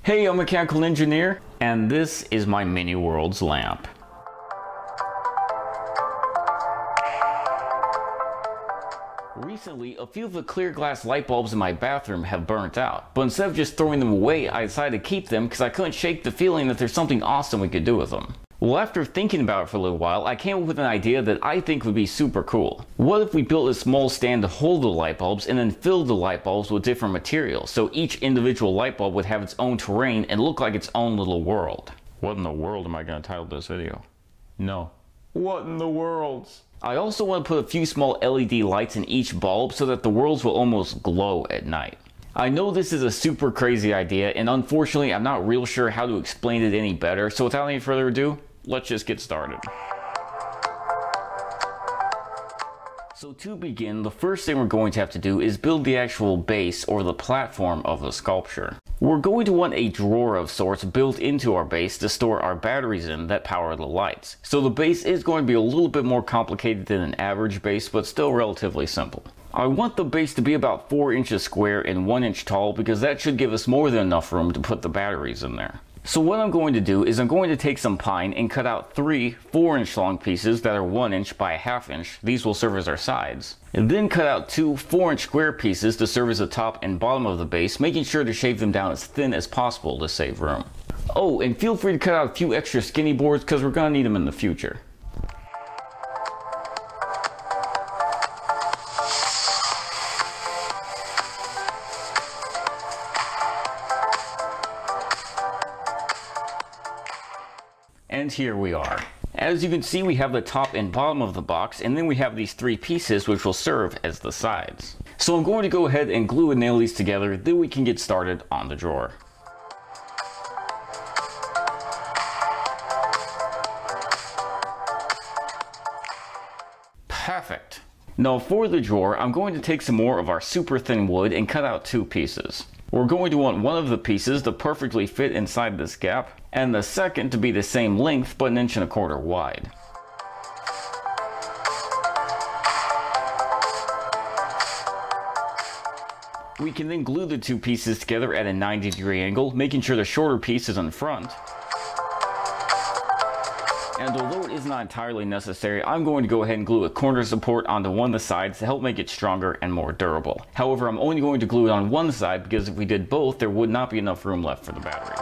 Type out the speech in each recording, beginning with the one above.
Hey, I'm a mechanical engineer, and this is my Mini Worlds lamp. Recently, a few of the clear glass light bulbs in my bathroom have burnt out, but instead of just throwing them away, I decided to keep them because I couldn't shake the feeling that there's something awesome we could do with them. Well, after thinking about it for a little while, I came up with an idea that I think would be super cool. What if we built a small stand to hold the light bulbs and then filled the light bulbs with different materials, so each individual light bulb would have its own terrain and look like its own little world? What in the world am I going to title this video? No. What in the world? I also want to put a few small LED lights in each bulb so that the worlds will almost glow at night. I know this is a super crazy idea, and unfortunately I'm not real sure how to explain it any better, so without any further ado, let's just get started. So to begin, the first thing we're going to have to do is build the actual base or the platform of the sculpture. We're going to want a drawer of sorts built into our base to store our batteries in that power the lights. So the base is going to be a little bit more complicated than an average base, but still relatively simple. I want the base to be about 4 inches square and 1 inch tall because that should give us more than enough room to put the batteries in there. So what I'm going to do is I'm going to take some pine and cut out 3 4-inch long pieces that are 1 inch by a 1/2 inch. These will serve as our sides. And then cut out 2 4-inch square pieces to serve as the top and bottom of the base, making sure to shave them down as thin as possible to save room. Oh, and feel free to cut out a few extra skinny boards because we're going to need them in the future. And here we are. As you can see, we have the top and bottom of the box, and then we have these 3 pieces which will serve as the sides. So I'm going to go ahead and glue and nail these together, then we can get started on the drawer. Perfect. Now for the drawer, I'm going to take some more of our super thin wood and cut out 2 pieces. We're going to want one of the pieces to perfectly fit inside this gap, and the second to be the same length but 1 1/4 inches wide. We can then glue the 2 pieces together at a 90-degree angle, making sure the shorter piece is in front. And although it is not entirely necessary, I'm going to go ahead and glue a corner support onto one of the sides to help make it stronger and more durable. However, I'm only going to glue it on one side because if we did both, there would not be enough room left for the batteries.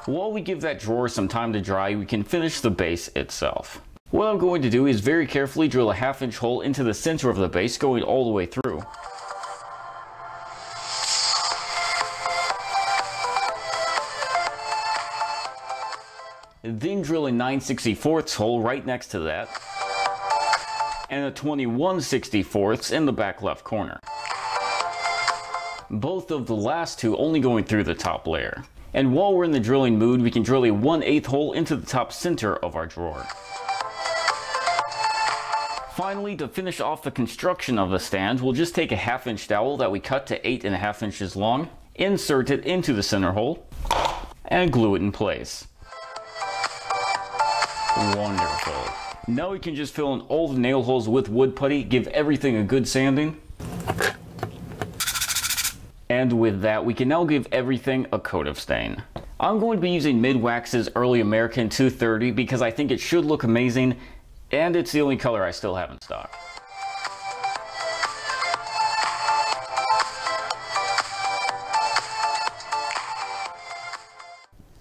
While we give that drawer some time to dry, we can finish the base itself. What I'm going to do is very carefully drill a 1/2 inch hole into the center of the base, going all the way through. Then drill a 9/64 hole right next to that, and a 21/64 in the back left corner. Both of the last 2 only going through the top layer. And while we're in the drilling mood, we can drill a 1/8 hole into the top center of our drawer. Finally, to finish off the construction of the stand, we'll just take a 1/2 inch dowel that we cut to 8.5 inches long, insert it into the center hole, and glue it in place. Wonderful. Now we can just fill in all the nail holes with wood putty, give everything a good sanding. And with that, we can now give everything a coat of stain. I'm going to be using Midwax's Early American 230 because I think it should look amazing, and it's the only color I still have in stock.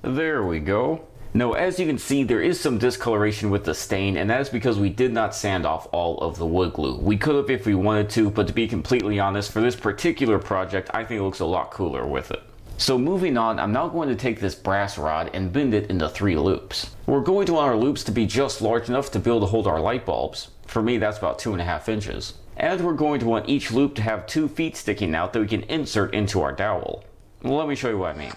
There we go. Now, as you can see, there is some discoloration with the stain, and that is because we did not sand off all of the wood glue. We could have if we wanted to, but to be completely honest, for this particular project, I think it looks a lot cooler with it. So moving on, I'm now going to take this brass rod and bend it into 3 loops. We're going to want our loops to be just large enough to be able to hold our light bulbs. For me, that's about 2.5 inches. And we're going to want each loop to have 2 feet sticking out that we can insert into our dowel. Let me show you what I mean.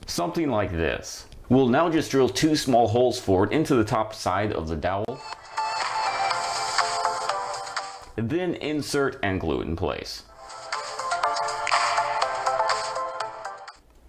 Something like this. We'll now just drill 2 small holes forward into the top side of the dowel. Then insert and glue it in place.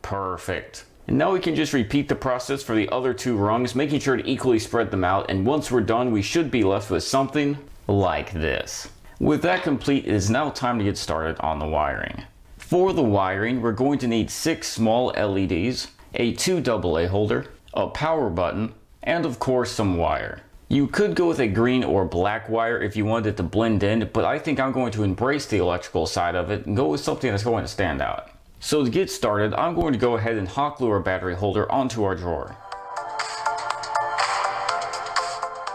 Perfect. And now we can just repeat the process for the other 2 rungs, making sure to equally spread them out, and once we're done, we should be left with something like this. With that complete, it is now time to get started on the wiring. For the wiring, we're going to need 6 small LEDs, a 2 AA holder, a power button, and of course some wire. You could go with a green or black wire if you wanted it to blend in, but I think I'm going to embrace the electrical side of it and go with something that's going to stand out. So to get started, I'm going to go ahead and hot glue our battery holder onto our drawer.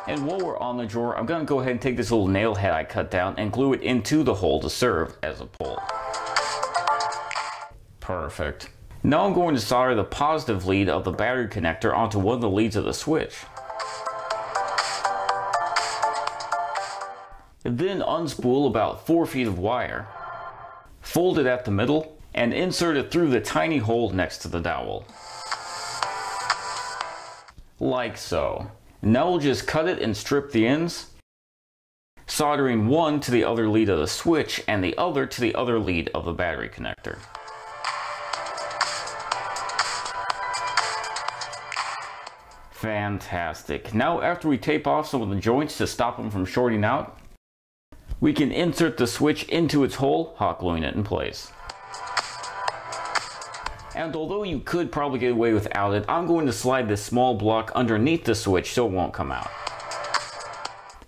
And while we're on the drawer, I'm going to go ahead and take this little nail head I cut down and glue it into the hole to serve as a pull. Perfect. Now I'm going to solder the positive lead of the battery connector onto one of the leads of the switch. Then unspool about 4 feet of wire, fold it at the middle, and insert it through the tiny hole next to the dowel. Like so. Now we'll just cut it and strip the ends, soldering one to the other lead of the switch and the other to the other lead of the battery connector. Fantastic. Now after we tape off some of the joints to stop them from shorting out, we can insert the switch into its hole, hot gluing it in place. And although you could probably get away without it, I'm going to slide this small block underneath the switch so it won't come out.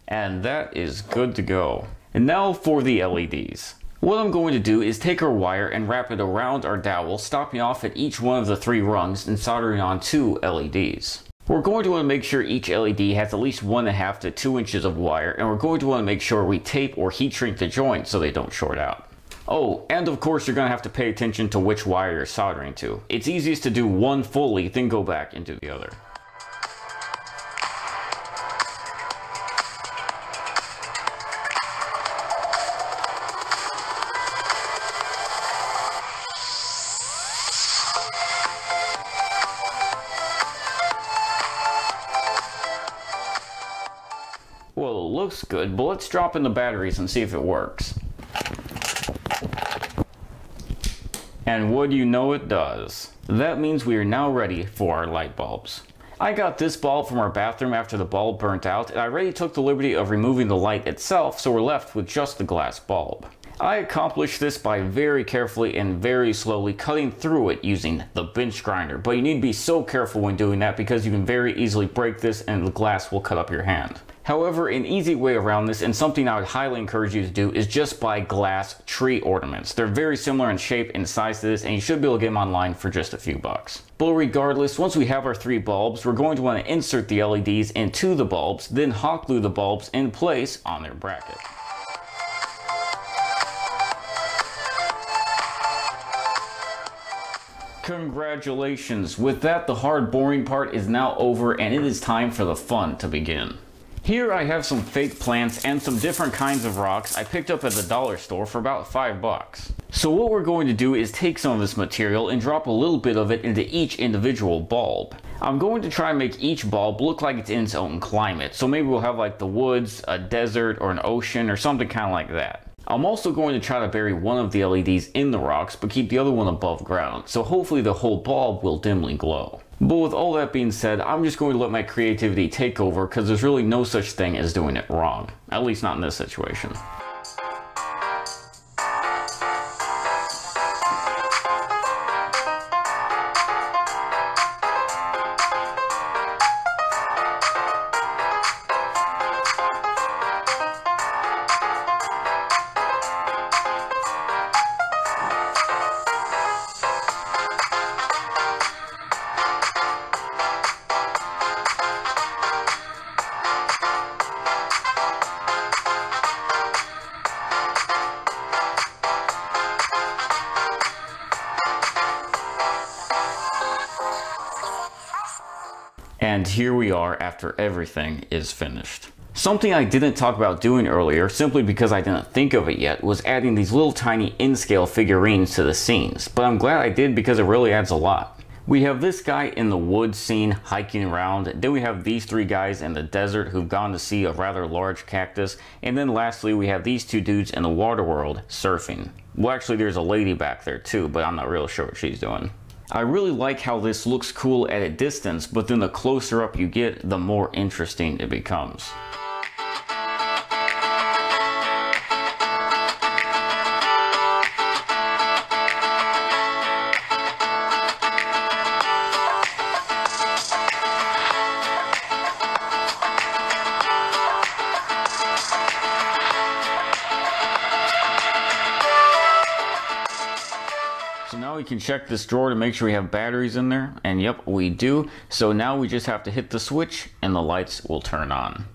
And that is good to go. And now for the LEDs. What I'm going to do is take our wire and wrap it around our dowel, stopping off at each one of the 3 rungs and soldering on 2 LEDs. We're going to want to make sure each LED has at least 1.5 to 2 inches of wire, and we're going to want to make sure we tape or heat shrink the joints so they don't short out. Oh, and of course you're going to have to pay attention to which wire you're soldering to. It's easiest to do one fully, then go back into the other. Well, it looks good, but let's drop in the batteries and see if it works. And what do you know, it does. That means we are now ready for our light bulbs. I got this bulb from our bathroom after the bulb burnt out, and I already took the liberty of removing the light itself, so we're left with just the glass bulb. I accomplished this by very carefully and very slowly cutting through it using the bench grinder, but you need to be so careful when doing that because you can very easily break this and the glass will cut up your hand. However, an easy way around this, and something I would highly encourage you to do, is just buy glass tree ornaments. They're very similar in shape and size to this, and you should be able to get them online for just a few bucks. But regardless, once we have our 3 bulbs, we're going to want to insert the LEDs into the bulbs, then hot glue the bulbs in place on their bracket. Congratulations! With that, the hard boring part is now over, and it is time for the fun to begin. Here I have some fake plants and some different kinds of rocks I picked up at the dollar store for about $5. So what we're going to do is take some of this material and drop a little bit of it into each individual bulb. I'm going to try and make each bulb look like it's in its own climate, so maybe we'll have like the woods, a desert, or an ocean, or something kind of like that. I'm also going to try to bury one of the LEDs in the rocks, but keep the other one above ground, so hopefully the whole bulb will dimly glow. But with all that being said, I'm just going to let my creativity take over because there's really no such thing as doing it wrong. At least not in this situation. And here we are after everything is finished. Something I didn't talk about doing earlier, simply because I didn't think of it yet, was adding these little tiny in-scale figurines to the scenes, but I'm glad I did because it really adds a lot. We have this guy in the woods scene hiking around, then we have these 3 guys in the desert who've gone to see a rather large cactus, and then lastly we have these 2 dudes in the water world surfing. Well, actually there's a lady back there too, but I'm not real sure what she's doing. I really like how this looks cool at a distance, but then the closer up you get, the more interesting it becomes. we can check this drawer to make sure we have batteries in there, and yep, we do. So now we just have to hit the switch and the lights will turn on.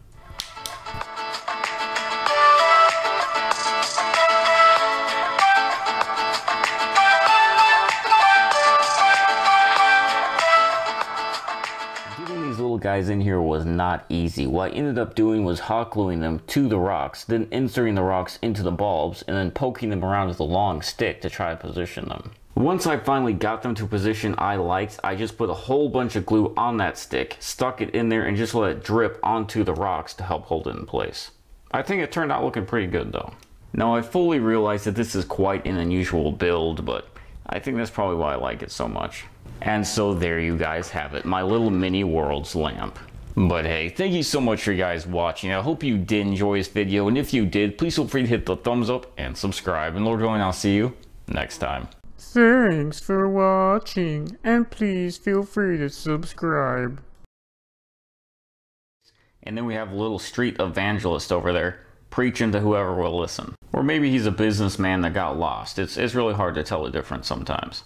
Guys in here was not easy. What I ended up doing was hot gluing them to the rocks, then inserting the rocks into the bulbs, and then poking them around with a long stick to try to position them. Once I finally got them to a position I liked, I just put a whole bunch of glue on that stick, stuck it in there, and just let it drip onto the rocks to help hold it in place. I think it turned out looking pretty good though. Now I fully realize that this is quite an unusual build, but I think that's probably why I like it so much. And so there you guys have it, my little mini world's lamp. But hey, thank you so much for you guys watching. I hope you did enjoy this video, and if you did, please feel free to hit the thumbs up and subscribe. And Lord willing, I'll see you next time. Thanks for watching, and please feel free to subscribe. And then we have a little street evangelist over there, preaching to whoever will listen. Or maybe he's a businessman that got lost. It's really hard to tell the difference sometimes.